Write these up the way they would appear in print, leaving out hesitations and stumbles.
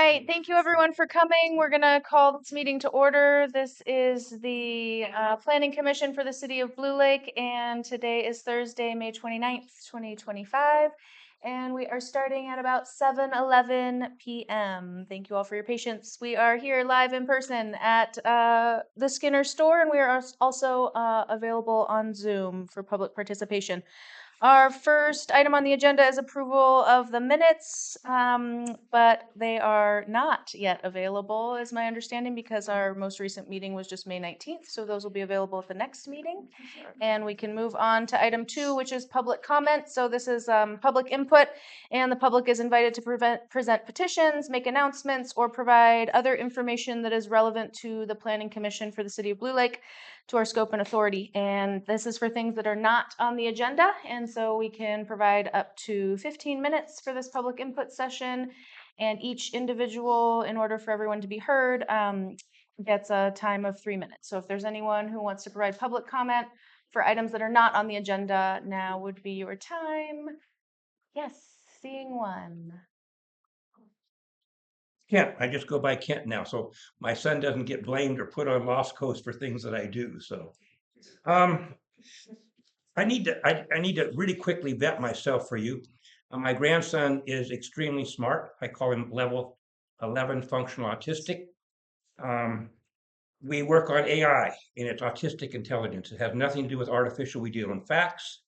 right, thank you everyone for coming. We're gonna call this meeting to order. This is the Planning Commission for the City of Blue Lake, and today is Thursday, May 29th, 2025. And we are starting at about 7:11 p.m. Thank you all for your patience. We are here live in person at the Skinner store, and we are also available on Zoom for public participation. Our first item on the agenda is approval of the minutes, but they are not yet available, is my understanding, because our most recent meeting was just May 19th, so those will be available at the next meeting. And we can move on to item 2, which is public comment. So this is public input, and the public is invited to present petitions, make announcements, or provide other information that is relevant to the Planning Commission for the City of Blue Lake, to our scope and authority. And this is for things that are not on the agenda. And so we can provide up to 15 minutes for this public input session. And each individual, in order for everyone to be heard, gets a time of 3 minutes. So if there's anyone who wants to provide public comment for items that are not on the agenda, now would be your time. Yes, seeing one. Kent, I just go by Kent now, so my son doesn't get blamed or put on lost coast for things that I do. So, I need to really quickly vet myself for you. My grandson is extremely smart. I call him level 11 functional autistic. We work on AI and its autistic intelligence. It has nothing to do with artificial. We deal in facts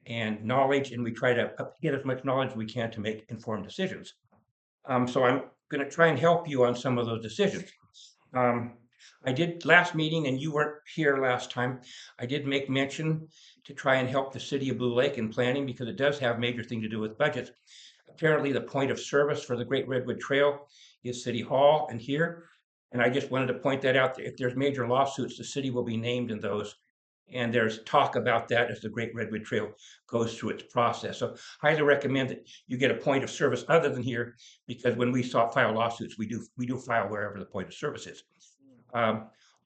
and knowledge, and we try to get as much knowledge as we can to make informed decisions. So I'm going to try and help you on some of those decisions. I did last meeting, and you weren't here last time. I did make mention to try and help the city of Blue Lake in planning because it does have major thing to do with budgets. Apparently, the point of service for the Great Redwood Trail is City Hall and here. And I just wanted to point that out. If there's major lawsuits, the city will be named in those. And there's talk about that as the Great Redwood Trail goes through its process. So highly recommend that you get a point of service other than here, because when we file lawsuits, we do file wherever the point of service is.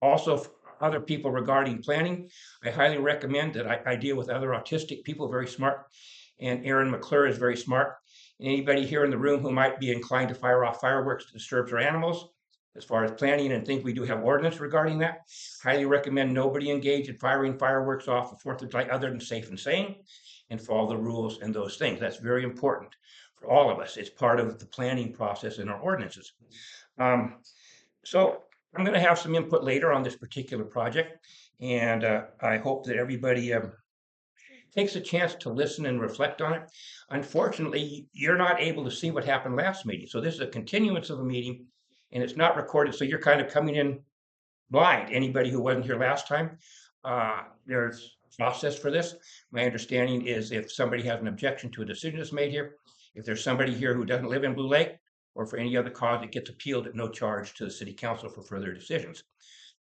Also, for other people regarding planning, I highly recommend that I deal with other autistic people, very smart. And Aaron McClure is very smart. And anybody here in the room who might be inclined to fire off fireworks that disturbs our animals, as far as planning and think we do have ordinance regarding that, highly recommend nobody engage in firing fireworks off the 4th of July other than safe and sane, and follow the rules and those things. That's very important for all of us. It's part of the planning process in our ordinances. So I'm going to have some input later on this particular project, and I hope that everybody takes a chance to listen and reflect on it. Unfortunately, you're not able to see what happened last meeting. So this is a continuance of a meeting, and it's not recorded. So you're kind of coming in blind. Anybody who wasn't here last time, there's a process for this. My understanding is if somebody has an objection to a decision that's made here, if there's somebody here who doesn't live in Blue Lake, or for any other cause, it gets appealed at no charge to the city council for further decisions.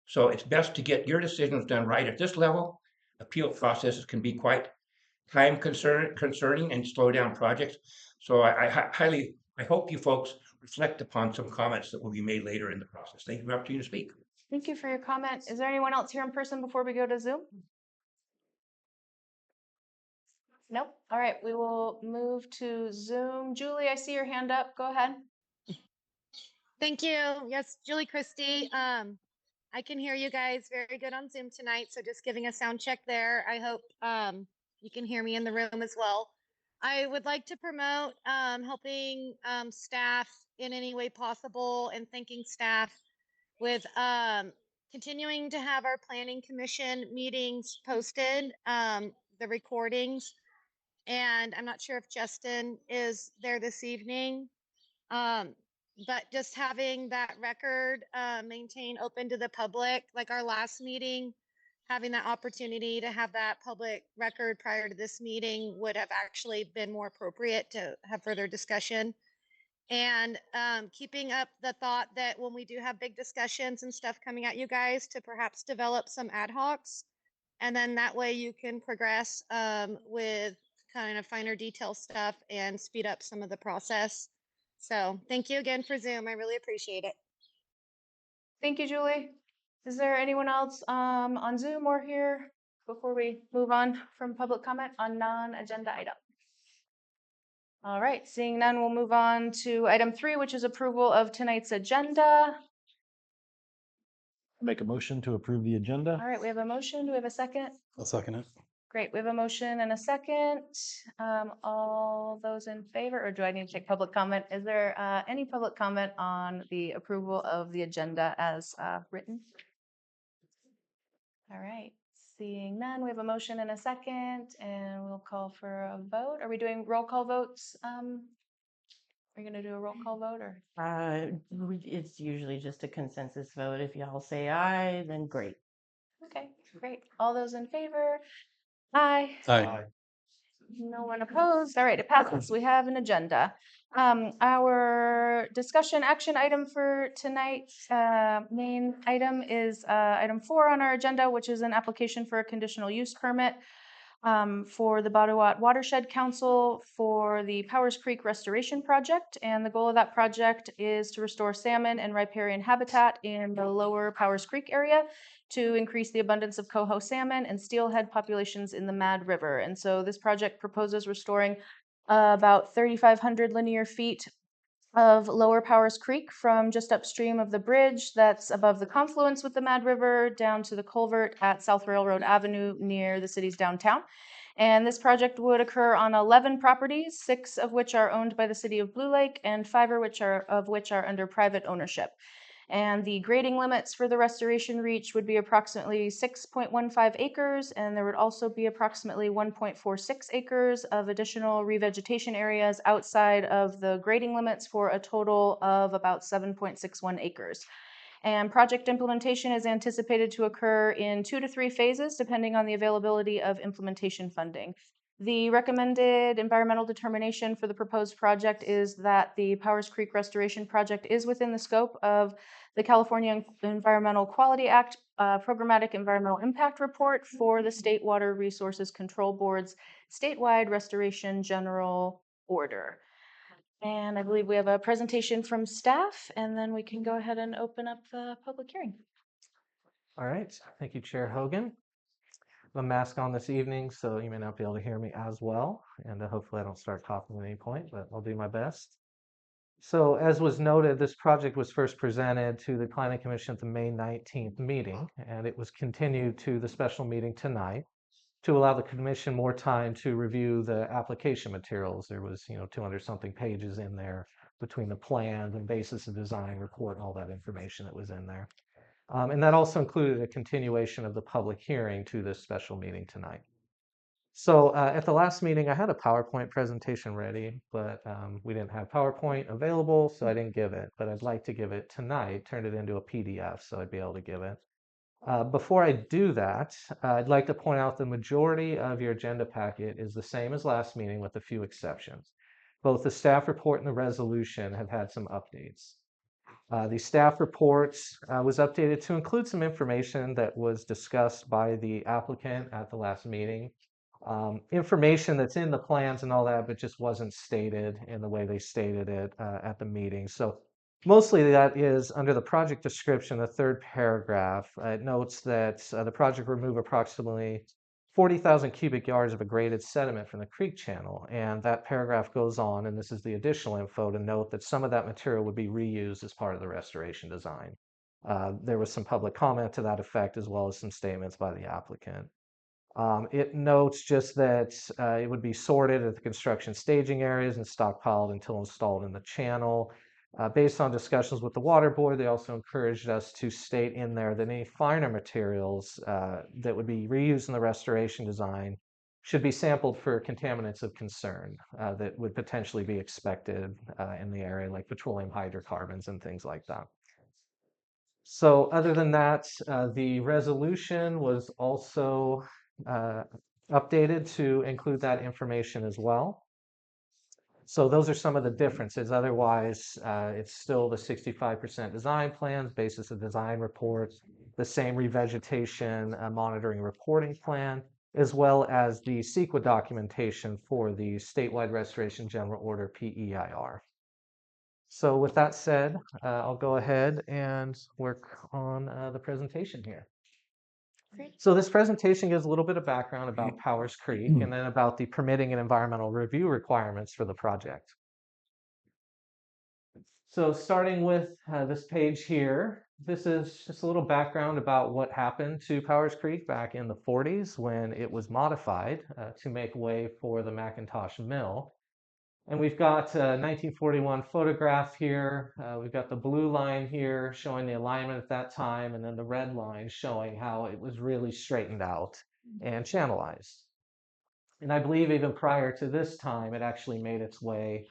So it's best to get your decisions done right at this level. Appeal processes can be quite time concerning and slow down projects. So I hope you folks reflect upon some comments that will be made later in the process. Thank you for the opportunity to speak. Thank you for your comment. Is there anyone else here in person before we go to Zoom? Nope. All right, we will move to Zoom. Julie, I see your hand up. Go ahead. Thank you. Yes, Julie Christie. I can hear you guys very good on Zoom tonight, so just giving a sound check there. I hope you can hear me in the room as well. I would like to promote helping staff in any way possible and thanking staff with continuing to have our planning commission meetings posted, the recordings. And I'm not sure if Justin is there this evening. But just having that record maintained open to the public, like our last meeting, having that opportunity to have that public record prior to this meeting would have actually been more appropriate to have further discussion. And keeping up the thought that when we do have big discussions and stuff coming at you guys, to perhaps develop some ad hocs. And then that way you can progress with kind of finer detail stuff and speed up some of the process. So thank you again for Zoom. I really appreciate it. Thank you, Julie. Is there anyone else on Zoom or here before we move on from public comment on non-agenda items? All right, seeing none, we'll move on to item 3, which is approval of tonight's agenda. Make a motion to approve the agenda. All right, we have a motion. Do we have a second? I'll second it. Great, we have a motion and a second. All those in favor, or do I need to take public comment? Is there any public comment on the approval of the agenda as written? All right, seeing none, we have a motion and a second, and we'll call for a vote. Are we doing roll call votes? Are you gonna do a roll call vote or? It's usually just a consensus vote. If y'all say aye, then great. Okay, great. All those in favor? Aye. Aye. No one opposed. All right, it passes. We have an agenda. Our discussion action item for tonight's main item is item 4 on our agenda, which is an application for a conditional use permit for the Botawat Watershed Council for the Powers Creek Restoration Project. And the goal of that project is to restore salmon and riparian habitat in the lower Powers Creek area to increase the abundance of coho salmon and steelhead populations in the Mad River. And so this project proposes restoring about 3,500 linear feet of Lower Powers Creek from just upstream of the bridge that's above the confluence with the Mad River down to the culvert at South Railroad Avenue near the city's downtown. And this project would occur on 11 properties, 6 of which are owned by the city of Blue Lake and 5 of which are under private ownership. And the grading limits for the restoration reach would be approximately 6.15 acres, and there would also be approximately 1.46 acres of additional revegetation areas outside of the grading limits for a total of about 7.61 acres. And project implementation is anticipated to occur in 2 to 3 phases, depending on the availability of implementation funding. The recommended environmental determination for the proposed project is that the Powers Creek Restoration Project is within the scope of the California Environmental Quality Act Programmatic Environmental Impact Report for the State Water Resources Control Board's statewide restoration general order. And I believe we have a presentation from staff, and then we can go ahead and open up the public hearing. All right, thank you, Chair Hogan. I have a mask on this evening, so you may not be able to hear me as well, and hopefully I don't start coughing at any point, but I'll do my best. So as was noted, this project was first presented to the Planning Commission at the May 19th meeting, and it was continued to the special meeting tonight to allow the commission more time to review the application materials. There was, 200 something pages in there between the plans and basis of design report and all that information that was in there. And that also included a continuation of the public hearing to this special meeting tonight. So at the last meeting, I had a PowerPoint presentation ready, but we didn't have PowerPoint available, so I didn't give it. But I'd like to give it tonight, turn it into a PDF, so I'd be able to give it. Before I do that, I'd like to point out the majority of your agenda packet is the same as last meeting with a few exceptions. Both the staff report and the resolution have had some updates. The staff report was updated to include some information that was discussed by the applicant at the last meeting. Information that's in the plans and all that, but just wasn't stated in the way they stated it at the meeting. So mostly that is under the project description, the third paragraph. It notes that the project will remove approximately 40,000 cubic yards of a graded sediment from the creek channel. And that paragraph goes on, and this is the additional info to note that some of that material would be reused as part of the restoration design. There was some public comment to that effect, as well as some statements by the applicant. It notes just that it would be sorted at the construction staging areas and stockpiled until installed in the channel. Based on discussions with the water board, they also encouraged us to state in there that any finer materials that would be reused in the restoration design should be sampled for contaminants of concern that would potentially be expected in the area, like petroleum hydrocarbons and things like that. So other than that, the resolution was also updated to include that information as well. So those are some of the differences. Otherwise, it's still the 65% design plans, basis of design reports, the same revegetation monitoring reporting plan, as well as the CEQA documentation for the Statewide Restoration General Order PEIR. So with that said, I'll go ahead and work on the presentation here. So this presentation gives a little bit of background about Powers Creek and then about the permitting and environmental review requirements for the project. So starting with this page here, this is just a little background about what happened to Powers Creek back in the 40s when it was modified to make way for the McIntosh Mill. And we've got a 1941 photograph here. We've got the blue line here showing the alignment at that time, and then the red line showing how it was really straightened out and channelized. And I believe even prior to this time, it actually made its way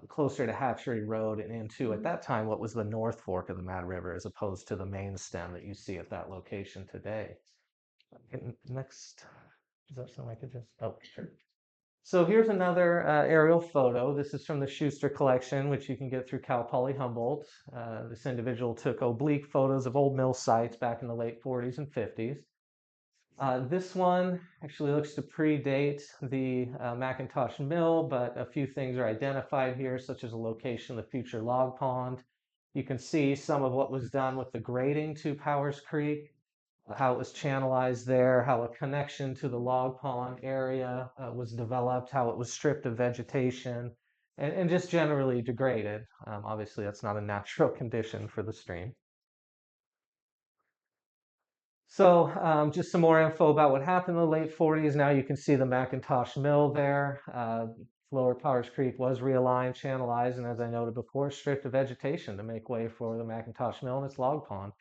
closer to Hatchery Road and into, at that time, what was the North Fork of the Mad River, as opposed to the main stem that you see at that location today. Next, does that sound like it just, oh, sure. So here's another aerial photo. This is from the Schuster collection, which you can get through Cal Poly Humboldt. This individual took oblique photos of old mill sites back in the late 40s and 50s. This one actually looks to predate the McIntosh Mill, but a few things are identified here, such as a location of the future log pond. You can see some of what was done with the grading to Powers Creek, how it was channelized there, how a connection to the log pond area was developed, how it was stripped of vegetation, and just generally degraded. Obviously, that's not a natural condition for the stream. So just some more info about what happened in the late 40s. Now you can see the McIntosh Mill there. Lower Powers Creek was realigned, channelized, and as I noted before, stripped of vegetation to make way for the McIntosh Mill and its log pond.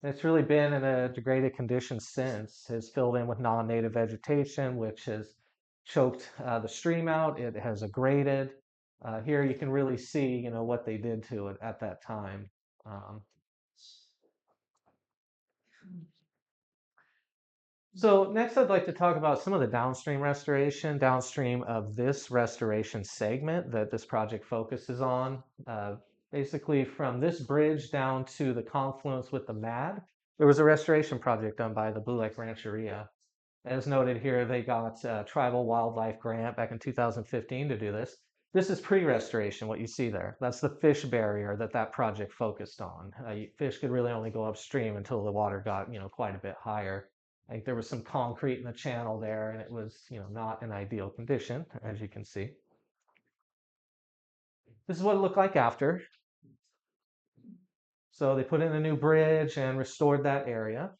It's really been in a degraded condition since. It's filled in with non-native vegetation, which has choked the stream out. It has aggraded. Here you can really see, you know, what they did to it at that time. So next I'd like to talk about some of the downstream restoration, downstream of this restoration segment that this project focuses on. Basically from this bridge down to the confluence with the MAD, there was a restoration project done by the Blue Lake Rancheria. As noted here, they got a tribal wildlife grant back in 2015 to do this. This is pre-restoration, what you see there. That's the fish barrier that project focused on. Fish could really only go upstream until the water got, you know, quite a bit higher. I think there was some concrete in the channel there, and it was, you know, not an ideal condition, as you can see. This is what it looked like after. So they put in a new bridge and restored that area.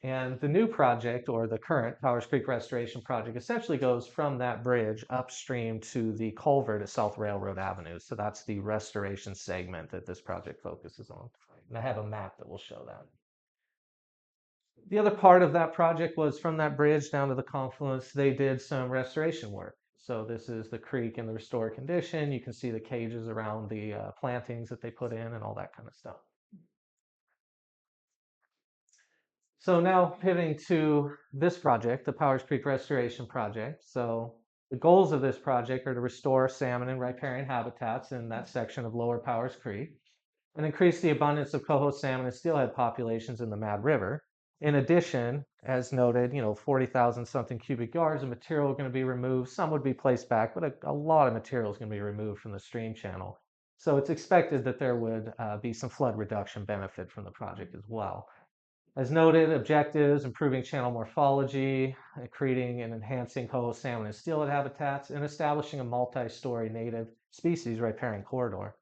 And the new project, or the current Powers Creek Restoration Project, essentially goes from that bridge upstream to the culvert at South Railroad Avenue. So that's the restoration segment that this project focuses on. And I have a map that will show that. The other part of that project was from that bridge down to the confluence, they did some restoration work. So this is the creek in the restored condition. You can see the cages around the plantings that they put in and all that kind of stuff. So now pivoting to this project, the Powers Creek Restoration Project. So the goals of this project are to restore salmon and riparian habitats in that section of Lower Powers Creek and increase the abundance of coho salmon and steelhead populations in the Mad River. In addition, as noted, 40,000 something cubic yards of material are going to be removed. Some would be placed back, but a lot of material is going to be removed from the stream channel. So it's expected that there would be some flood reduction benefit from the project as well. As noted, objectives: improving channel morphology, creating and enhancing coho salmon and steelhead habitats, and establishing a multi-story native species riparian corridor.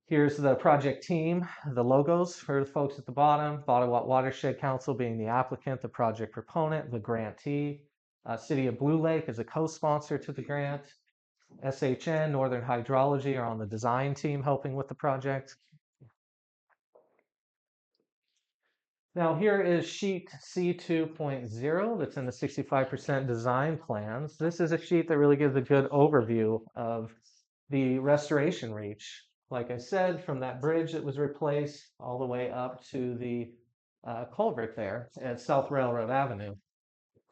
Here's the project team, the logos for the folks at the bottom. Ottawa Watershed Council being the applicant, the project proponent, the grantee. City of Blue Lake is a co-sponsor to the grant. SHN, Northern Hydrology, are on the design team helping with the project. Now here is sheet C2.0 that's in the 65% design plans. This is a sheet that really gives a good overview of the restoration reach. Like I said, from that bridge that was replaced all the way up to the culvert there at South Railroad Avenue.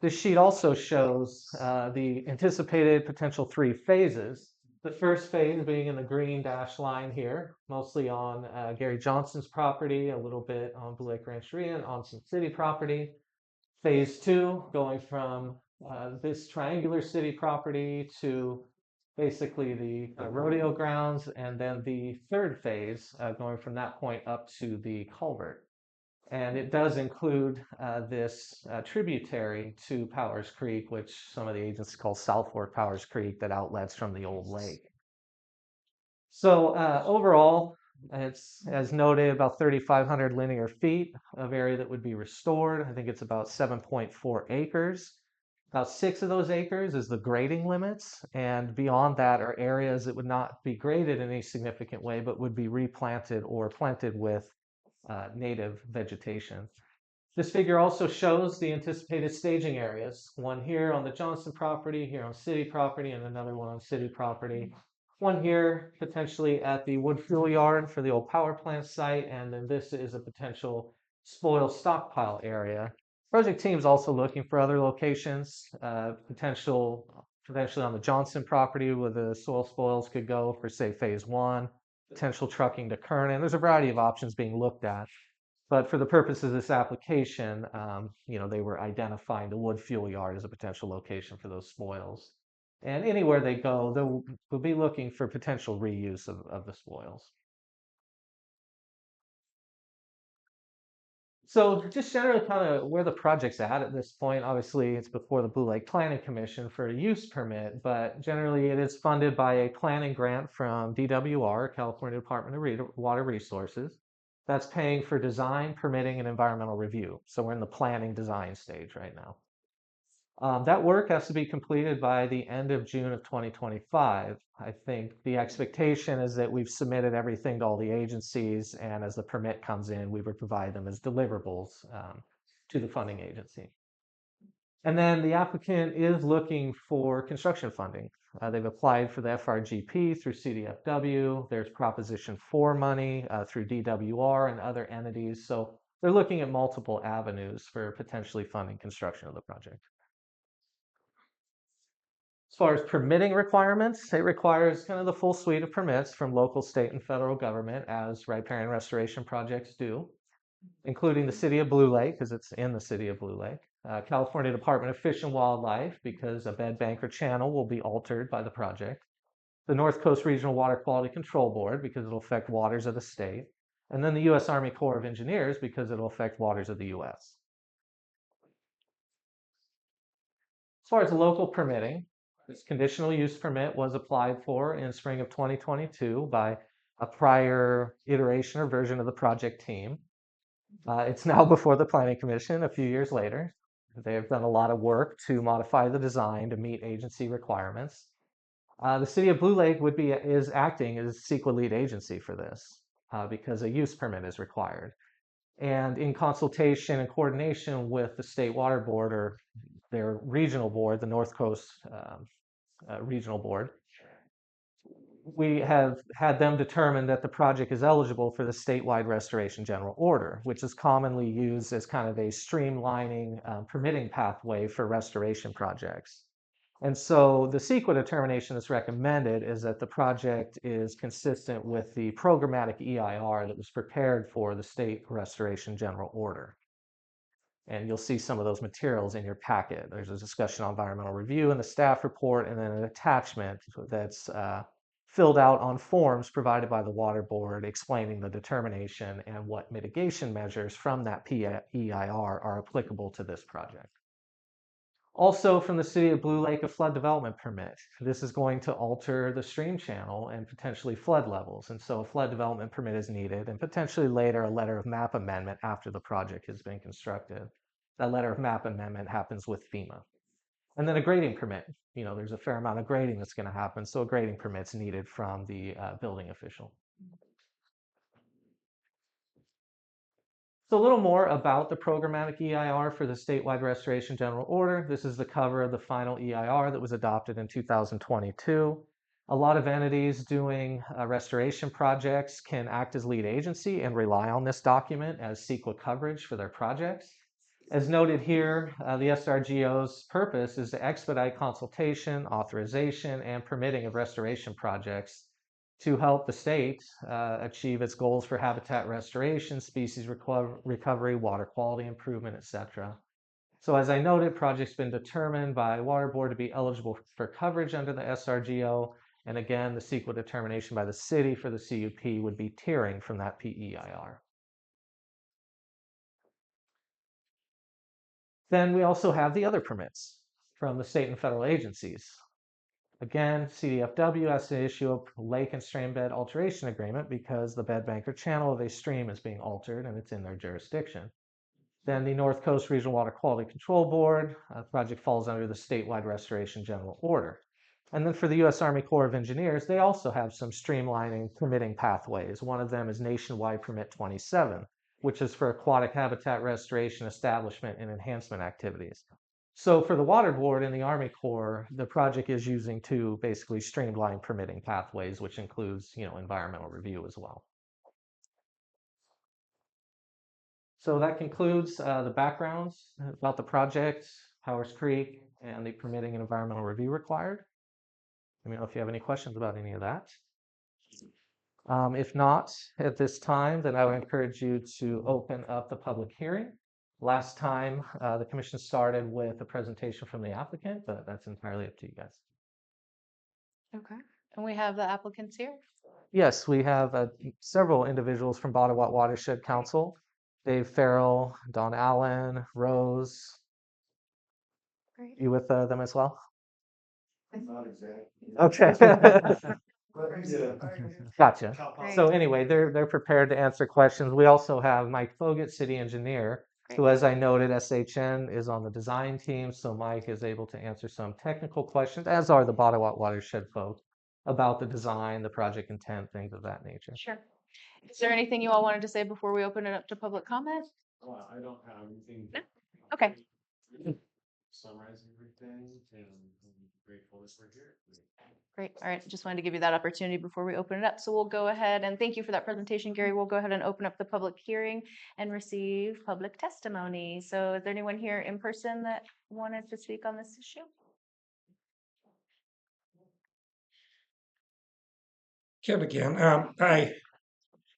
This sheet also shows the anticipated potential 3 phases. The first phase being in the green dashed line here, mostly on Gary Johnson's property, a little bit on Blue Lake Rancheria and on some city property. Phase 2 going from this triangular city property to basically the rodeo grounds, and then the third phase going from that point up to the culvert. And it does include this tributary to Powers Creek, which some of the agents call South Fork Powers Creek, that outlets from the old lake. So overall, it's, as noted, about 3,500 linear feet of area that would be restored. I think it's about 7.4 acres. About 6 of those acres is the grading limits, and beyond that are areas that would not be graded in any significant way, but would be replanted or planted with native vegetation. This figure also shows the anticipated staging areas, one here on the Johnson property, here on city property, and another one on city property. One here potentially at the wood fuel yard for the old power plant site, and then this is a potential spoil stockpile area. Project team's also looking for other locations, potentially on the Johnson property where the soil spoils could go for, say, phase 1, potential trucking to Kernan. There's a variety of options being looked at. But for the purpose of this application, they were identifying the wood fuel yard as a potential location for those spoils. And anywhere they go, they'll be looking for potential reuse of the spoils. So just generally kind of where the project's at this point. Obviously, it's before the Blue Lake Planning Commission for a use permit, but generally it is funded by a planning grant from DWR, California Department of Water Resources. That's paying for design, permitting, and environmental review. So we're in the planning design stage right now. That work has to be completed by the end of June of 2025. I think the expectation is that we've submitted everything to all the agencies, and as the permit comes in, we would provide them as deliverables to the funding agency. And then the applicant is looking for construction funding. They've applied for the FRGP through CDFW. There's Proposition 4 money through DWR and other entities. So they're looking at multiple avenues for potentially funding construction of the project. As far as permitting requirements, it requires kind of the full suite of permits from local, state, and federal government, as riparian restoration projects do, including the City of Blue Lake, because it's in the City of Blue Lake, California Department of Fish and Wildlife, because a bed bank or channel will be altered by the project, the North Coast Regional Water Quality Control Board, because it'll affect waters of the state, and then the U.S. Army Corps of Engineers, because it'll affect waters of the U.S. As far as local permitting, this conditional use permit was applied for in spring of 2022 by a prior iteration or version of the project team. It's now before the Planning Commission a few years later. They have done a lot of work to modify the design to meet agency requirements. The City of Blue Lake is acting as CEQA lead agency for this because a use permit is required. And in consultation and coordination with the State Water Board or their regional board, the North Coast Regional Board, we have had them determine that the project is eligible for the statewide restoration general order, which is commonly used as kind of a streamlining permitting pathway for restoration projects. And so the CEQA determination that's recommended is that the project is consistent with the programmatic EIR that was prepared for the state restoration general order. And you'll see some of those materials in your packet. There's a discussion on environmental review in the staff report, and then an attachment that's filled out on forms provided by the Water Board explaining the determination and what mitigation measures from that EIR are applicable to this project. Also from the City of Blue Lake, a flood development permit. This is going to alter the stream channel and potentially flood levels. And so a flood development permit is needed, and potentially later a letter of map amendment after the project has been constructed. That letter of map amendment happens with FEMA. And then a grading permit. There's a fair amount of grading that's going to happen, so a grading permit's needed from the building official. So a little more about the programmatic EIR for the statewide restoration general order. This is the cover of the final EIR that was adopted in 2022. A lot of entities doing restoration projects can act as lead agency and rely on this document as CEQA coverage for their projects. As noted here, the SRGO's purpose is to expedite consultation, authorization, and permitting of restoration projects to help the state achieve its goals for habitat restoration, species recovery, water quality improvement, etc. So as I noted, project's been determined by Water Board to be eligible for coverage under the SRGO. And again, the CEQA determination by the city for the CUP would be tiering from that PEIR. Then we also have the other permits from the state and federal agencies. Again, CDFW has to issue a lake and stream bed alteration agreement because the bed bank or channel of a stream is being altered and it's in their jurisdiction. Then the North Coast Regional Water Quality Control Board project falls under the statewide restoration general order. And then for the U.S. Army Corps of Engineers, they also have some streamlining permitting pathways. One of them is Nationwide Permit 27, which is for aquatic habitat restoration, establishment, and enhancement activities. So for the Water Board and the Army Corps, the project is using two basically streamline permitting pathways, which includes, environmental review as well. So that concludes the backgrounds about the project, Powers Creek, and the permitting and environmental review required. Let me know if you have any questions about any of that. If not, at this time, then I would encourage you to open up the public hearing. Last time, the commission started with a presentation from the applicant, but that's entirely up to you guys. Okay. And we have the applicants here. Yes, we have several individuals from Bottawat Watershed Council. Dave Farrell, Don Allen, Rose. Great. You with them as well? Not exactly. Okay. Gotcha. Great. So anyway, they're prepared to answer questions. We also have Mike Fogut, city engineer, who, as I noted, SHN is on the design team. So Mike is able to answer some technical questions, as are the Bottawat Watershed folk, about the design, the project intent, things of that nature. Sure. Is there anything you all wanted to say before we open it up to public comment? Well, I don't have anything. No? Okay. Summarize everything, and I'm grateful that we're here. Great. All right. Just wanted to give you that opportunity before we open it up. So we'll go ahead and thank you for that presentation, Gary. We'll go ahead and open up the public hearing and receive public testimony. So is there anyone here in person that wanted to speak on this issue? Kim again.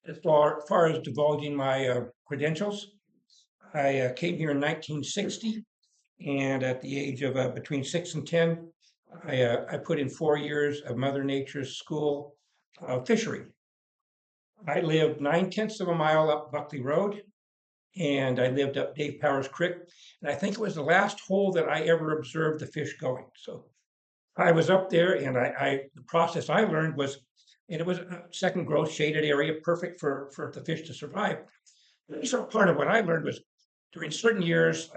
As far as divulging my credentials, I came here in 1960, and at the age of between 6 and 10, I put in 4 years of Mother Nature's school fishery. I lived 9/10 of a mile up Buckley Road, and I lived up Dave Powers Creek, and I think it was the last hole that I ever observed the fish going. So I was up there, and the process I learned was, and it was a second growth shaded area, perfect for the fish to survive. So part of what I learned was during certain years,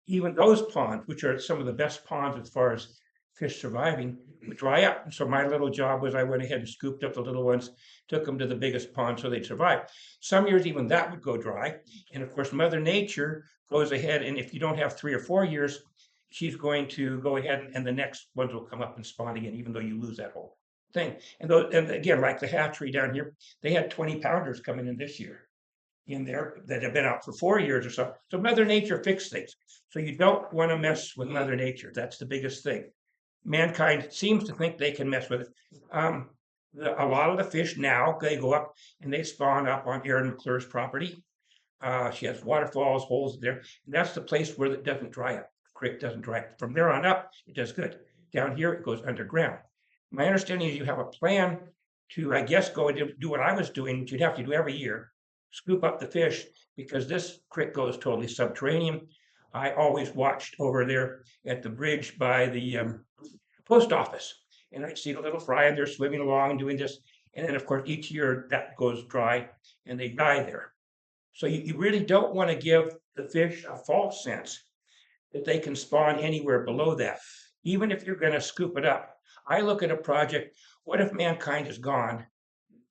even those ponds, which are some of the best ponds as far as fish surviving, would dry up. And so my little job was I went ahead and scooped up the little ones, took them to the biggest pond so they'd survive. Some years even that would go dry. And of course, Mother Nature goes ahead, and if you don't have 3 or 4 years, she's going to go ahead and the next ones will come up and spawn again, even though you lose that whole thing. And again, like the hatchery down here, they had 20 pounders coming in this year in there that have been out for 4 years or so. So Mother Nature fixed things. So you don't want to mess with Mother Nature. That's the biggest thing. Mankind seems to think they can mess with it. A lot of the fish now, they go up and they spawn up on Erin McClure's property. She has waterfalls, holes there. And that's the place where it doesn't dry up. The creek doesn't dry up. From there on up, it does good. Down here, it goes underground. My understanding is you have a plan to, I guess, go and do what I was doing, which you'd have to do every year, scoop up the fish, because this creek goes totally subterranean. I always watched over there at the bridge by the post office, and I'd see the little fry in there swimming along and doing this. And then, of course, each year that goes dry and they die there. So you really don't want to give the fish a false sense that they can spawn anywhere below that, even if you're going to scoop it up. I look at a project, what if mankind is gone?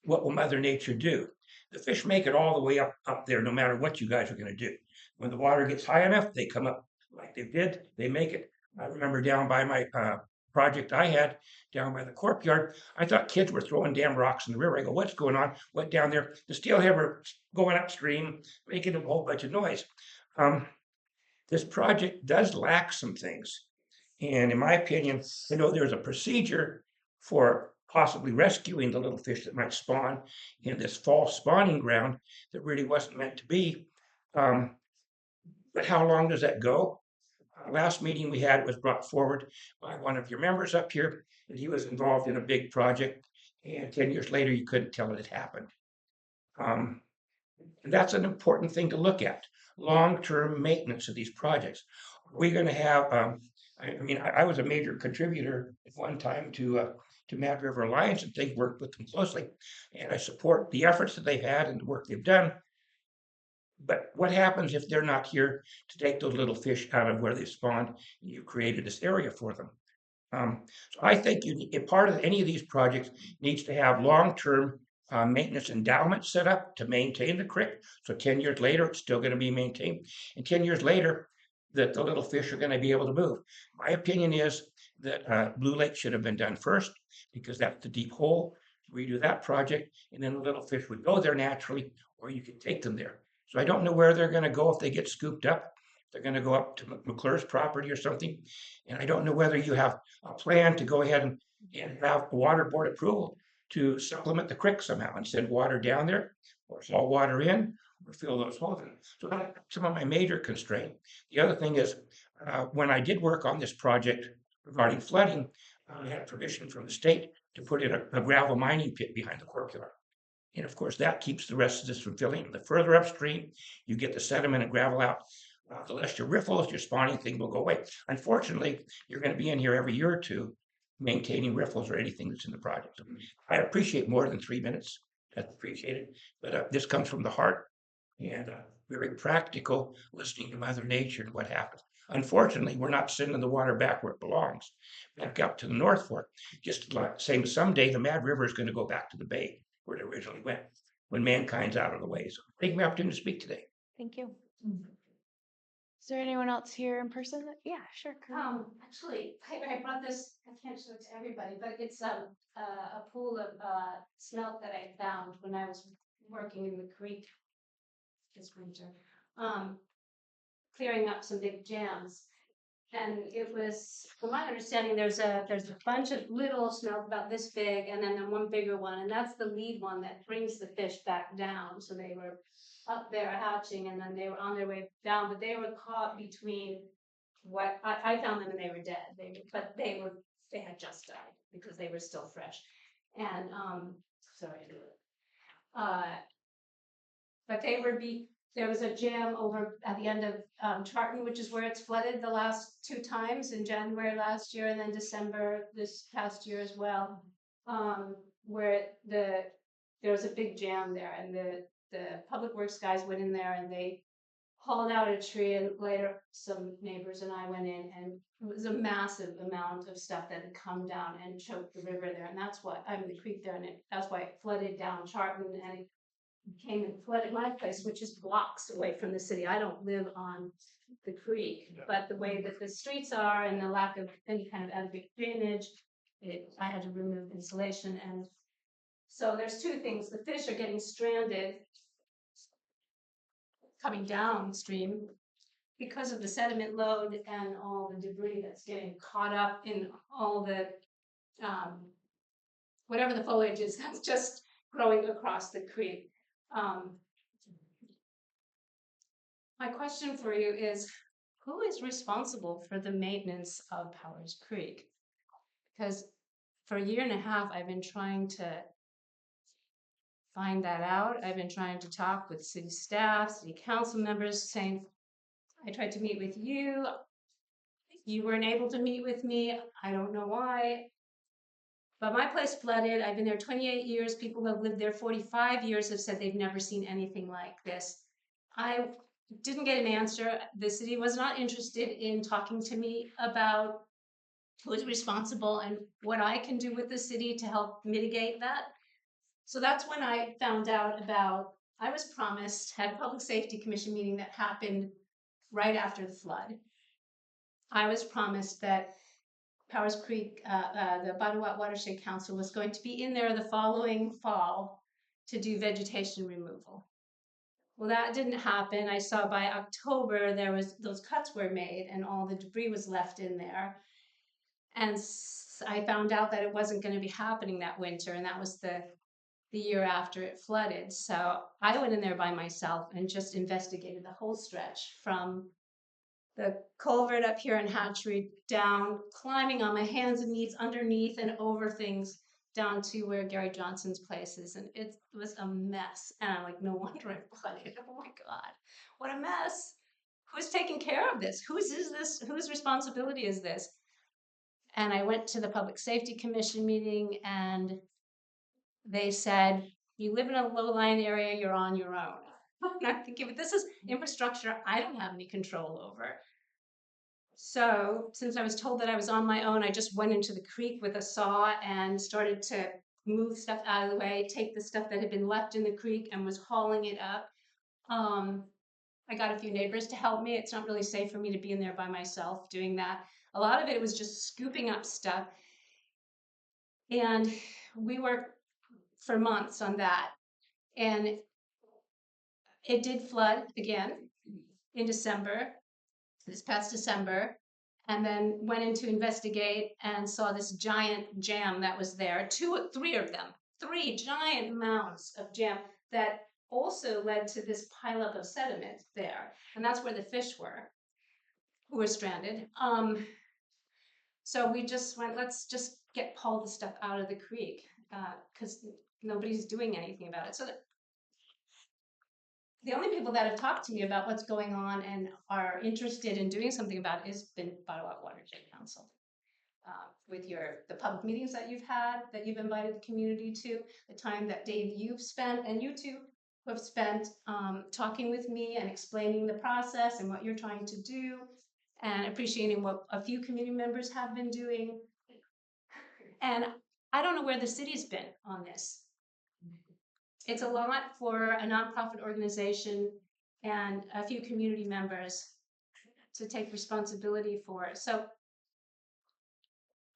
What will Mother Nature do? The fish make it all the way up there, no matter what you guys are going to do. When the water gets high enough, they come up like they did, they make it. I remember down by my project I had down by the courtyard, I thought kids were throwing damn rocks in the river. I go, what's going on? What down there? The steelhead were going upstream, making a whole bunch of noise. This project does lack some things. And in my opinion, there's a procedure for possibly rescuing the little fish that might spawn in this false spawning ground that really wasn't meant to be. But how long does that go? Last meeting we had was brought forward by one of your members up here, and he was involved in a big project, and 10 years later you couldn't tell it had happened. And that's an important thing to look at, long-term maintenance of these projects. We're gonna have, I was a major contributor at one time to Mad River Alliance and they've worked with them closely. And I support the efforts that they've had and the work they've done. But what happens if they're not here to take those little fish out of where they spawned? And you created this area for them. So I think if part of any of these projects needs to have long-term maintenance endowment set up to maintain the creek. So 10 years later, it's still going to be maintained. And 10 years later, that the little fish are going to be able to move. My opinion is that Blue Lake should have been done first because that's the deep hole. Redo that project, and then the little fish would go there naturally, or you could take them there. So I don't know where they're going to go if they get scooped up. They're going to go up to McClure's property or something. And I don't know whether you have a plan to go ahead and have water board approval to supplement the creek somehow and send water down there or haul water in or fill those holes in. So that's some of my major constraint. The other thing is when I did work on this project regarding flooding, I had permission from the state to put in a gravel mining pit behind the courtyard. And of course, that keeps the rest of this from filling. The further upstream you get the sediment and gravel out, the less your riffles, your spawning thing will go away. Unfortunately, you're going to be in here every year or two maintaining riffles or anything that's in the project. I appreciate more than 3 minutes. That's appreciated. But this comes from the heart and very practical, listening to Mother Nature and what happens. Unfortunately, we're not sending the water back where it belongs, back up to the North Fork. Just like saying someday the Mad River is going to go back to the bay where it originally went when mankind's out of the way. So thank you for the opportunity to speak today. Thank you. Is there anyone else here in person? Yeah, sure. Actually, I brought this, I can't show it to everybody, but it's a pool of smelt that I found when I was working in the creek this winter, clearing up some big jams. And it was, from my understanding, there's a bunch of little smelt about this big, and then one bigger one, and that's the lead one that brings the fish back down. So they were up there hatching, and then they were on their way down, but they were caught between what I found them and they were dead. They had just died because they were still fresh. And sorry, but there was a jam over at the end of Charlton, which is where it's flooded the last 2 times, in January last year and then December this past year as well, where there was a big jam there, and the public works guys went in there and they hauled out a tree, and later some neighbors and I went in, and it was a massive amount of stuff that had come down and choked the river there, and that's why the creek there, and that's why it flooded down Charlton, and it came and flooded my place, which is blocks away from the city. I don't live on the creek, but the way that the streets are and the lack of any kind of adequate drainage, I had to remove insulation. And so there's 2 things. The fish are getting stranded coming downstream because of the sediment load and all the debris that's getting caught up in all the whatever the foliage is that's just growing across the creek. My question for you is, who is responsible for the maintenance of Powers Creek? Because for a year and a half, I've been trying to find that out. I've been trying to talk with city staff, city council members, saying, I tried to meet with you. You weren't able to meet with me. I don't know why. But my place flooded. I've been there 28 years. People who have lived there 45 years have said they've never seen anything like this. I didn't get an answer. The city was not interested in talking to me about who is responsible and what I can do with the city to help mitigate that. So that's when I found out about, I was promised, had a public safety commission meeting that happened right after the flood. I was promised that Powers Creek, the Bottom Watershed Council was going to be in there the following fall to do vegetation removal. Well, that didn't happen. I saw by October those cuts were made and all the debris was left in there. And I found out that it wasn't going to be happening that winter, and that was the year after it flooded. So I went in there by myself and just investigated the whole stretch from the culvert up here in Hatchery down, climbing on my hands and knees underneath and over things down to where Gary Johnson's place is, and it was a mess. And I'm like, no wonder I flooded. Oh my God, what a mess. Who's taking care of this? Whose is this? Whose responsibility is this? And I went to the Public Safety Commission meeting, and they said, you live in a low-lying area, you're on your own. And I'm thinking, but this is infrastructure I don't have any control over. So since I was told that I was on my own, I just went into the creek with a saw and started to move stuff out of the way, take the stuff that had been left in the creek and was hauling it up. I got a few neighbors to help me. It's not really safe for me to be in there by myself doing that. A lot of it was just scooping up stuff. And we worked for months on that. And it did flood again in December, this past December, and then went in to investigate and saw this giant jam that was there, three of them, three giant mounds of jam that also led to this pileup of sediment there. And that's where the fish were, who were stranded. So we just went, let's just get all the stuff out of the creek because nobody's doing anything about it. So the only people that have talked to me about what's going on and are interested in doing something about it has been Ottawa Watershed Council. With the public meetings that you've had, that you've invited the community to, the time that Dave, you've spent, and you two have spent talking with me and explaining the process and what you're trying to do, and appreciating what a few community members have been doing. And I don't know where the city's been on this. It's a lot for a nonprofit organization and a few community members to take responsibility for. So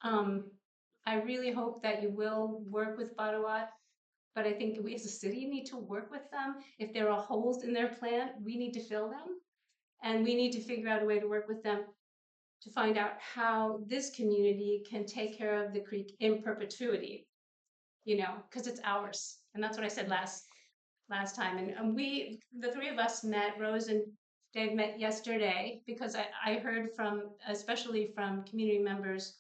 I really hope that you will work with Ottawa, but I think we as a city need to work with them. If there are holes in their plan, we need to fill them, and we need to figure out a way to work with them to find out how this community can take care of the creek in perpetuity, because it's ours. And that's what I said last time. And we, the three of us met, Rose and Dave met yesterday, because I heard especially from community members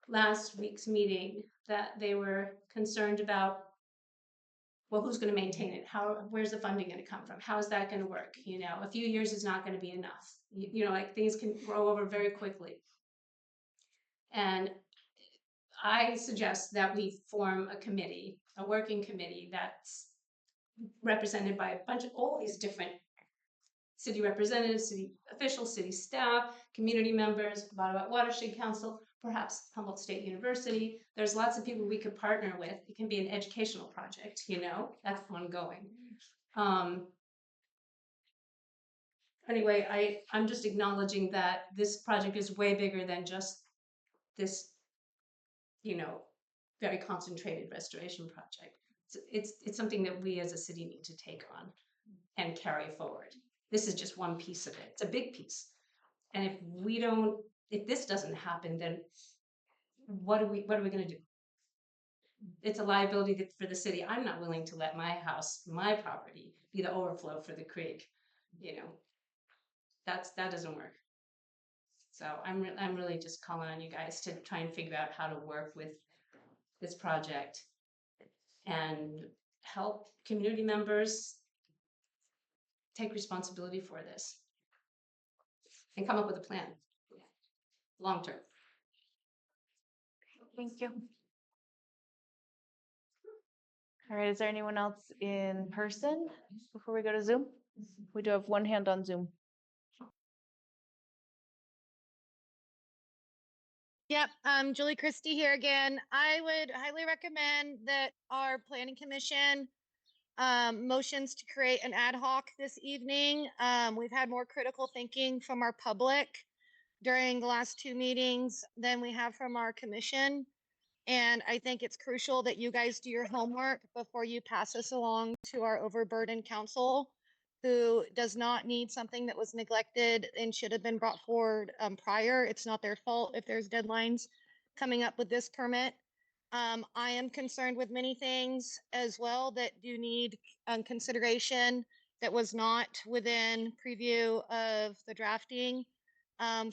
last week's meeting, that they were concerned about, well, who's going to maintain it? Where's the funding going to come from? How is that going to work? A few years is not going to be enough. Like things can grow over very quickly. And I suggest that we form a committee, a working committee that's represented by a bunch of all these different city representatives, city officials, city staff, community members, Ottawa Watershed Council, perhaps Humboldt State University. There's lots of people we could partner with. It can be an educational project, that's ongoing. Anyway, I'm just acknowledging that this project is way bigger than just this, very concentrated restoration project. It's something that we as a city need to take on and carry forward. This is just one piece of it. It's a big piece. And if this doesn't happen, then what are we going to do? It's a liability for the city. I'm not willing to let my house, my property, be the overflow for the creek. That doesn't work. So I'm really just calling on you guys to try and figure out how to work with this project and help community members take responsibility for this and come up with a plan long term. Thank you. All right, is there anyone else in person before we go to Zoom? We do have one hand on Zoom. Yep, Julie Christie here again. I would highly recommend that our planning commission motions to create an ad hoc this evening. We've had more critical thinking from our public during the last two meetings than we have from our commission. And I think it's crucial that you guys do your homework before you pass this along to our overburdened council, who does not need something that was neglected and should have been brought forward prior. It's not their fault if there's deadlines coming up with this permit. I am concerned with many things as well that do need consideration that was not within preview of the drafting.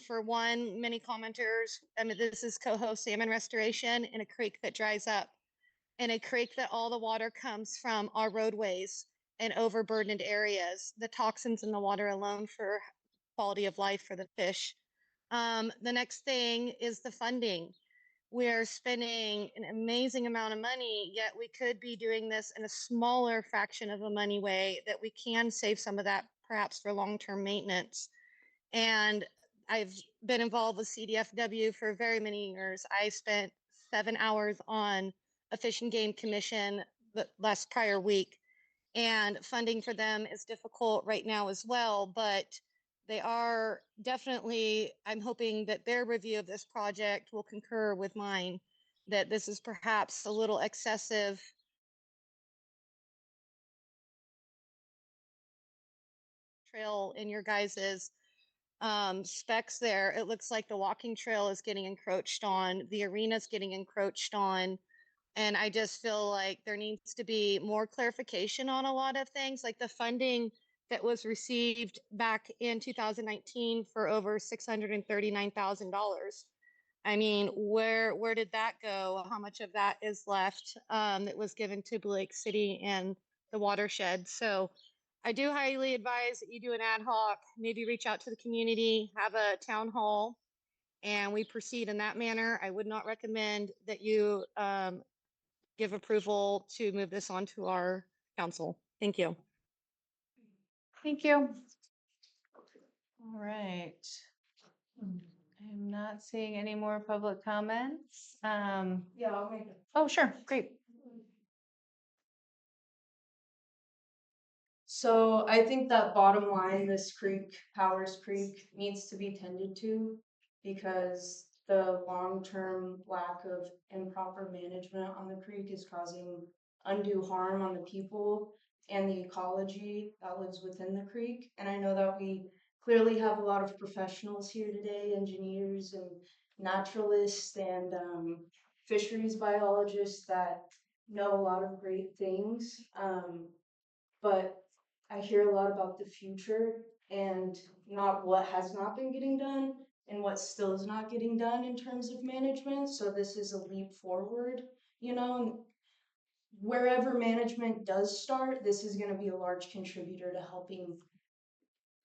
For one, many commenters, this is coho salmon restoration in a creek that dries up in a creek that all the water comes from our roadways and overburdened areas, the toxins in the water alone for quality of life for the fish. The next thing is the funding. We're spending an amazing amount of money, yet we could be doing this in a smaller fraction of a money way that we can save some of that perhaps for long-term maintenance. And I've been involved with CDFW for very many years. I spent 7 hours on a Fish and Game Commission the last prior week, and funding for them is difficult right now as well, but they are definitely, I'm hoping that their review of this project will concur with mine, that this is perhaps a little excessive. Trail in your guys's specs there, it looks like the walking trail is getting encroached on, the arena's getting encroached on. And I just feel like there needs to be more clarification on a lot of things, like the funding that was received back in 2019 for over $639,000. I mean, where did that go? How much of that is left that was given to Blue Lake City and the watershed? So I do highly advise that you do an ad hoc, maybe reach out to the community, have a town hall, and we proceed in that manner. I would not recommend that you give approval to move this on to our council. Thank you. Thank you. All right. I'm not seeing any more public comments. Yeah, I'll make it. Oh, sure, great. So I think that bottom line, this creek, Powers Creek, needs to be tended to because the long-term lack of improper management on the creek is causing undue harm on the people and the ecology that lives within the creek. And I know that we clearly have a lot of professionals here today, engineers and naturalists and fisheries biologists that know a lot of great things. But I hear a lot about the future and not what has not been getting done and what still is not getting done in terms of management. So this is a leap forward, and wherever management does start, this is going to be a large contributor to helping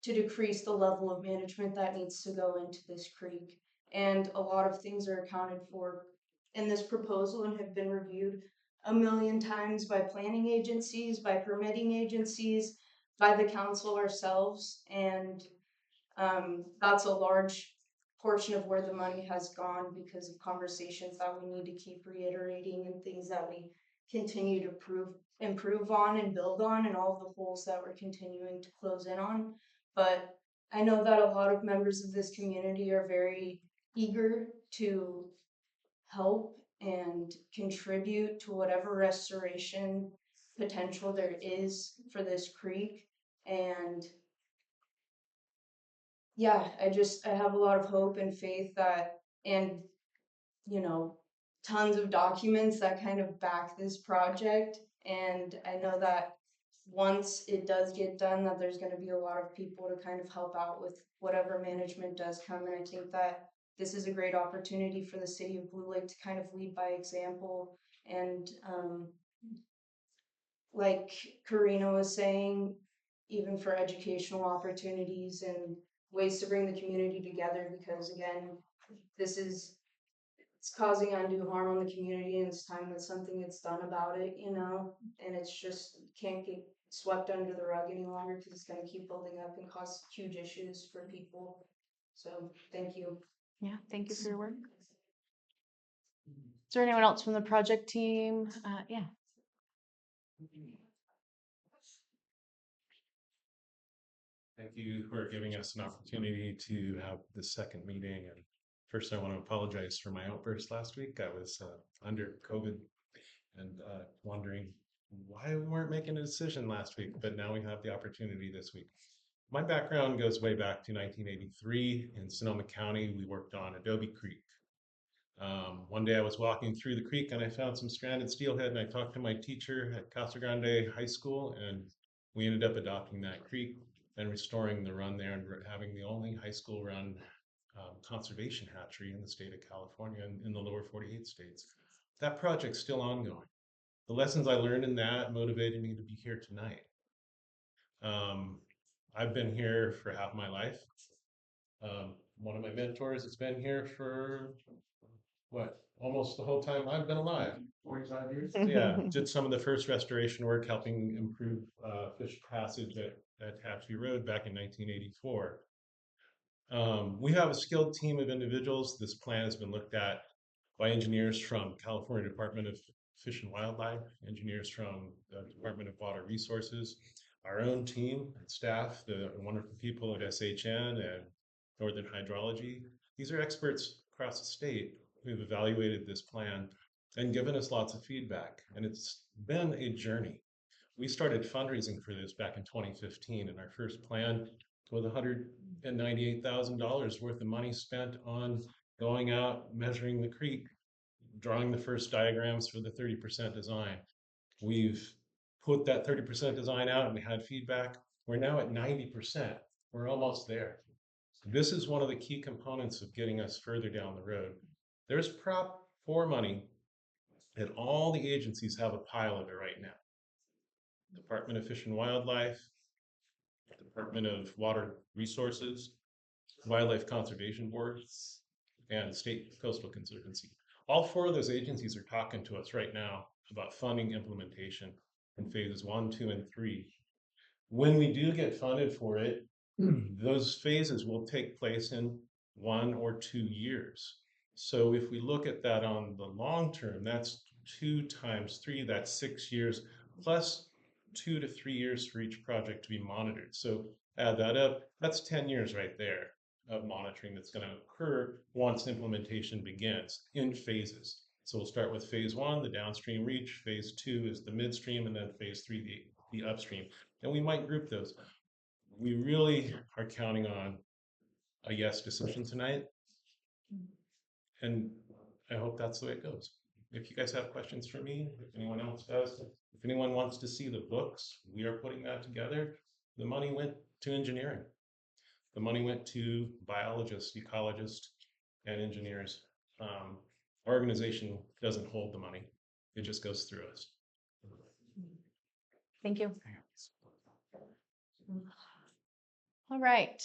to decrease the level of management that needs to go into this creek. And a lot of things are accounted for in this proposal and have been reviewed a million times by planning agencies, by permitting agencies, by the council ourselves. And that's a large portion of where the money has gone because of conversations that we need to keep reiterating and things that we continue to improve on and build on, and all of the holes that we're continuing to close in on. But I know that a lot of members of this community are very eager to help and contribute to whatever restoration potential there is for this creek. And yeah, I have a lot of hope and faith that, and tons of documents that kind of back this project. And I know that once it does get done, that there's going to be a lot of people to kind of help out with whatever management does come. And I think that this is a great opportunity for the city of Blue Lake to kind of lead by example. And like Karina was saying, even for educational opportunities and ways to bring the community together, because again, it's causing undue harm on the community, and it's time that something gets done about it, and it's just can't get swept under the rug any longer because it's going to keep building up and cause huge issues for people. So thank you. Yeah, thank you for your work. Is there anyone else from the project team? Yeah. Thank you for giving us an opportunity to have this second meeting. And first, I want to apologize for my outburst last week. I was under COVID and wondering why we weren't making a decision last week, but now we have the opportunity this week. My background goes way back to 1983. In Sonoma County, we worked on Adobe Creek. One day I was walking through the creek and I found some stranded steelhead, and I talked to my teacher at Casa Grande High School, and we ended up adopting that creek and restoring the run there and having the only high school run conservation hatchery in the state of California and in the lower 48 states. That project's still ongoing. the lessons I learned in that motivated me to be here tonight. I've been here for half my life. One of my mentors has been here for what, almost the whole time I've been alive. 45 years. Yeah, did some of the first restoration work helping improve fish passage at Hatchie Road back in 1984. We have a skilled team of individuals. This plan has been looked at by engineers from California Department of Fish and Wildlife, engineers from the Department of Water Resources, our own team and staff, the wonderful people at SHN and Northern Hydrology. These are experts across the state who've evaluated this plan and given us lots of feedback. And it's been a journey. We started fundraising for this back in 2015, and our first plan was $198,000 worth of money spent on going out, measuring the creek, drawing the first diagrams for the 30% design. We've put that 30% design out and we had feedback. We're now at 90%. We're almost there. This is one of the key components of getting us further down the road. There's Prop 4 money and all the agencies have a pile of it right now. Department of Fish and Wildlife, Department of Water Resources, Wildlife Conservation Board, and State Coastal Conservancy. All 4 of those agencies are talking to us right now about funding implementation in phases 1, 2, and 3. When we do get funded for it, those phases will take place in 1 or 2 years. So if we look at that on the long term, that's 2 times 3, that's 6 years, plus 2 to 3 years for each project to be monitored. So add that up, that's 10 years right there of monitoring that's going to occur once implementation begins in phases. So we'll start with phase 1, the downstream reach, phase 2 is the midstream, and then phase 3, the upstream. And we might group those. We really are counting on a yes decision tonight. And I hope that's the way it goes. If you guys have questions for me, if anyone else does, if anyone wants to see the books, we are putting that together. The money went to engineering. The money went to biologists, ecologists, and engineers. Our organization doesn't hold the money. It just goes through us. Thank you. All right.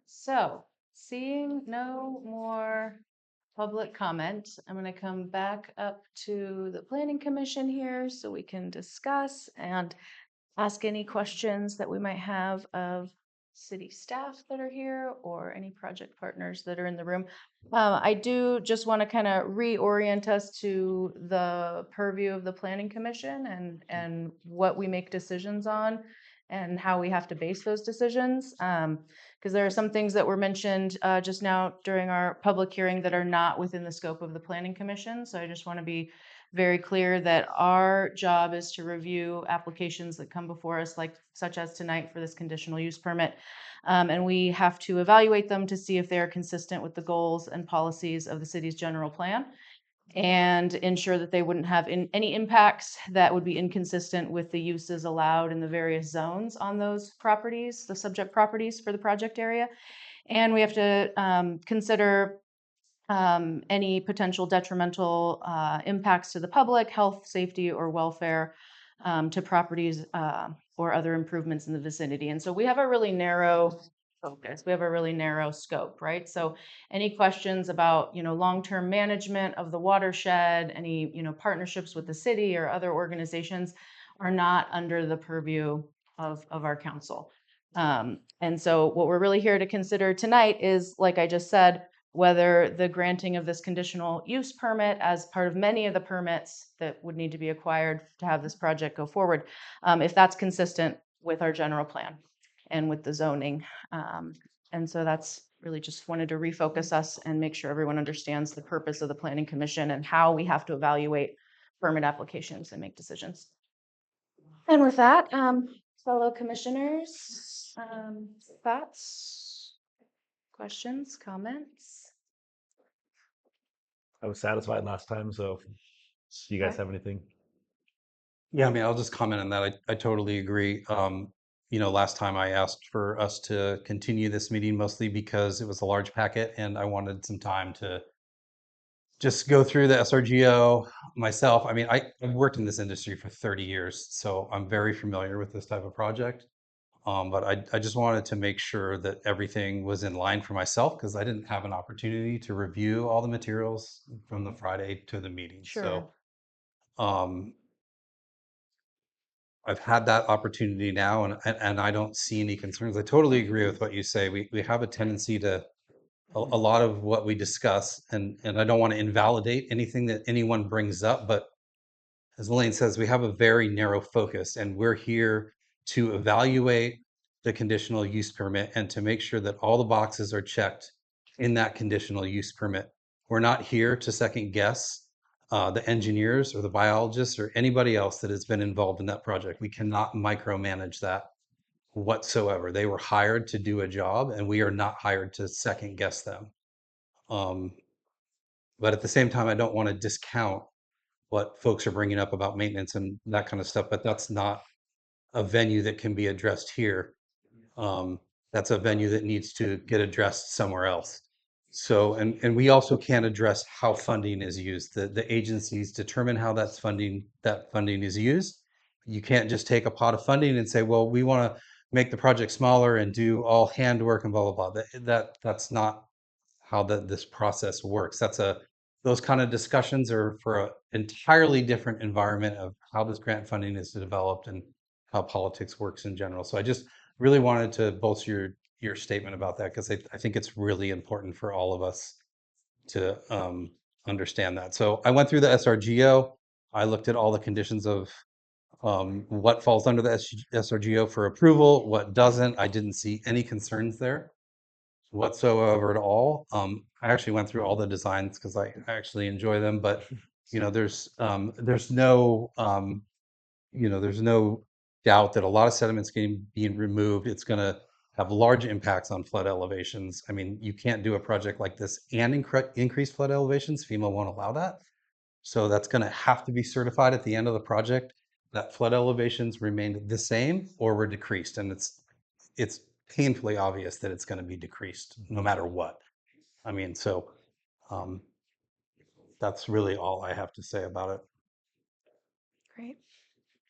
So seeing no more public comment, I'm going to come back up to the Planning Commission here so we can discuss and ask any questions that we might have of city staff that are here or any project partners that are in the room. I do just want to kind of reorient us to the purview of the Planning Commission and what we make decisions on and how we have to base those decisions. Because there are some things that were mentioned just now during our public hearing that are not within the scope of the Planning Commission. So I just want to be very clear that our job is to review applications that come before us, such as tonight for this conditional use permit. And we have to evaluate them to see if they are consistent with the goals and policies of the city's general plan and ensure that they wouldn't have any impacts that would be inconsistent with the uses allowed in the various zones on those properties, the subject properties for the project area. And we have to consider any potential detrimental impacts to the public, health, safety, or welfare to properties or other improvements in the vicinity. And so we have a really narrow focus. We have a really narrow scope, right? So any questions about, long-term management of the watershed, any, partnerships with the city or other organizations are not under the purview of our council. And so what we're really here to consider tonight is, like I just said, whether the granting of this conditional use permit as part of many of the permits that would need to be acquired to have this project go forward, if that's consistent with our general plan and with the zoning. And so that's really just wanted to refocus us and make sure everyone understands the purpose of the Planning Commission and how we have to evaluate permit applications and make decisions. And with that, fellow commissioners, thoughts, questions, comments? I was satisfied last time, so do you guys have anything? Yeah, I mean, I'll just comment on that. I totally agree. Last time I asked for us to continue this meeting mostly because it was a large packet and I wanted some time to just go through the SRGO myself. I mean, I've worked in this industry for 30 years, so I'm very familiar with this type of project. But I just wanted to make sure that everything was in line for myself because I didn't have an opportunity to review all the materials from the Friday to the meeting. Sure. So I've had that opportunity now, and I don't see any concerns. I totally agree with what you say. We have a tendency to a lot of what we discuss, and I don't want to invalidate anything that anyone brings up, but as Elaine says, we have a very narrow focus, and we're here to evaluate the conditional use permit and to make sure that all the boxes are checked in that conditional use permit. We're not here to second guess the engineers or the biologists or anybody else that has been involved in that project. We cannot micromanage that whatsoever. They were hired to do a job, and we are not hired to second guess them. But at the same time, I don't want to discount what folks are bringing up about maintenance and that kind of stuff, but that's not a venue that can be addressed here. That's a venue that needs to get addressed somewhere else. So, and we also can't address how funding is used. The agencies determine how that funding is used. You can't just take a pot of funding and say, well, we want to make the project smaller and do all handwork and blah blah blah. That's not how this process works. Those kind of discussions are for an entirely different environment of how this grant funding is developed and how politics works in general. So I just really wanted to bolster your statement about that because I think it's really important for all of us to understand that. So I went through the SRGO. I looked at all the conditions of what falls under the SRGO for approval, what doesn't. I didn't see any concerns there whatsoever at all. I actually went through all the designs because I actually enjoy them, but there's no there's no doubt that a lot of sediment's being removed. It's going to have large impacts on flood elevations. I mean, you can't do a project like this and increase flood elevations. FEMA won't allow that. So that's going to have to be certified at the end of the project that flood elevations remained the same or were decreased. And it's painfully obvious that it's going to be decreased no matter what. I mean, so that's really all I have to say about it. Great.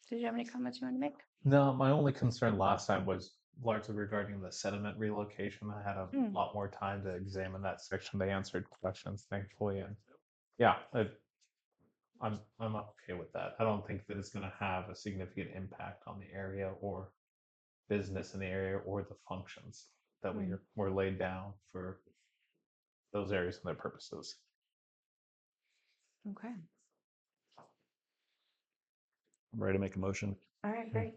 Did you have any comments you want to make? No, my only concern last time was largely regarding the sediment relocation. I had a lot more time to examine that section. They answered questions, thankfully, and yeah, I'm okay with that. I don't think that it's going to have a significant impact on the area or business in the area or the functions that were laid down for those areas and their purposes. Okay. I'm ready to make a motion. All right, great.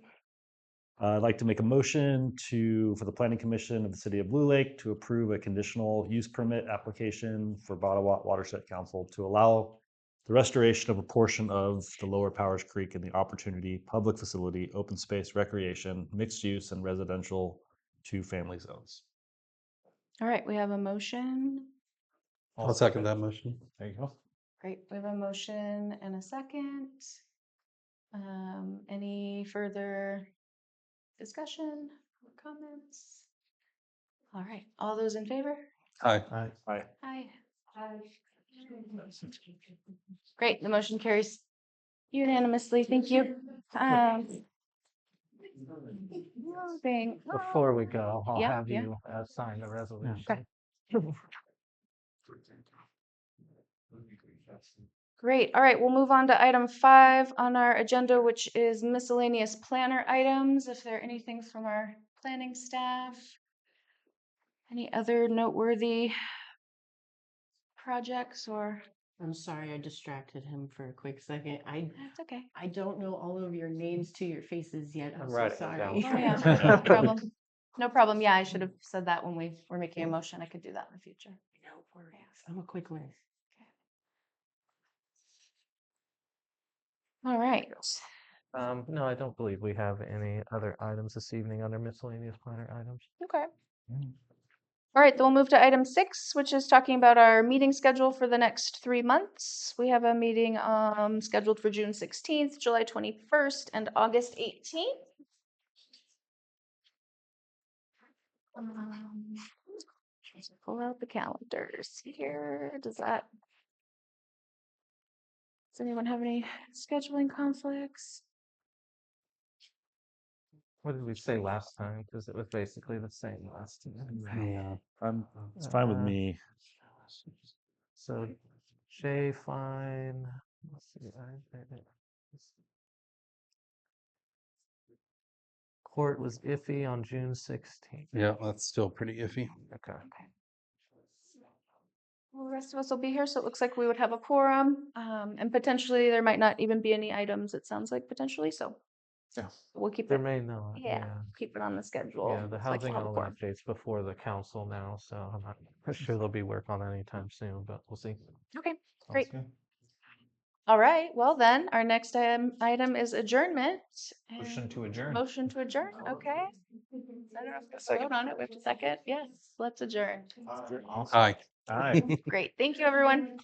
I'd like to make a motion for the Planning Commission of the City of Blue Lake to approve a conditional use permit application for Bottlewatt Watershed Council to allow the restoration of a portion of the Lower Powers Creek in the Opportunity Public Facility, Open Space, Recreation, Mixed Use, and Residential 2-family zones. All right, we have a motion. I'll second that motion. There you go. Great, we have a motion and a second. Any further discussion or comments? All right, all those in favor? Hi. Aye. Aye. Great, the motion carries unanimously. Thank you. Moving Before we go, I'll Yeah, have yeah. you sign the resolution. Okay. Great. All right, we'll move on to item 5 on our agenda, which is miscellaneous planner items. If there are anything from our planning staff, any other noteworthy projects or I'm sorry, I distracted him for a quick second. that's okay. I don't know all of your names to your faces yet. I'm so writing them down. sorry. Oh yeah, no problem. No problem. Yeah, I should have said that when we were making a motion. I could do that in the future. No worries. I'm a quick learner. All right. No, I don't believe we have any other items this evening under miscellaneous planner items. Okay. All right, then we'll move to item 6, which is talking about our meeting schedule for the next 3 months. We have a meeting scheduled for June 16th, July 21st, and August 18th. Pull out the calendars here. Does that Does anyone have any scheduling conflicts? What did we say last time? Because it was basically the same last time. Yeah, it's fine with Uh, me. So Jay, fine. Let's see. Court was iffy on June 16th. Yeah, that's still pretty iffy. Okay. Well, the rest of us will be here, so it looks like we would have a quorum, and potentially there might not even be any items, it sounds like potentially, so. Yeah. We'll keep There it, may not. yeah, keep it on the schedule. Yeah, the Looks like we'll housing have a element quorum. updates before the council now, so I'm not sure there'll be work on it anytime soon, but we'll see. Okay, Sounds great. good. All right, well then, our next item is adjournment. Motion to and- adjourn. Motion to adjourn, okay. I don't know if to vote on it, we have to second, yes, let's adjourn. Aye. Aye. Great, thank you, everyone.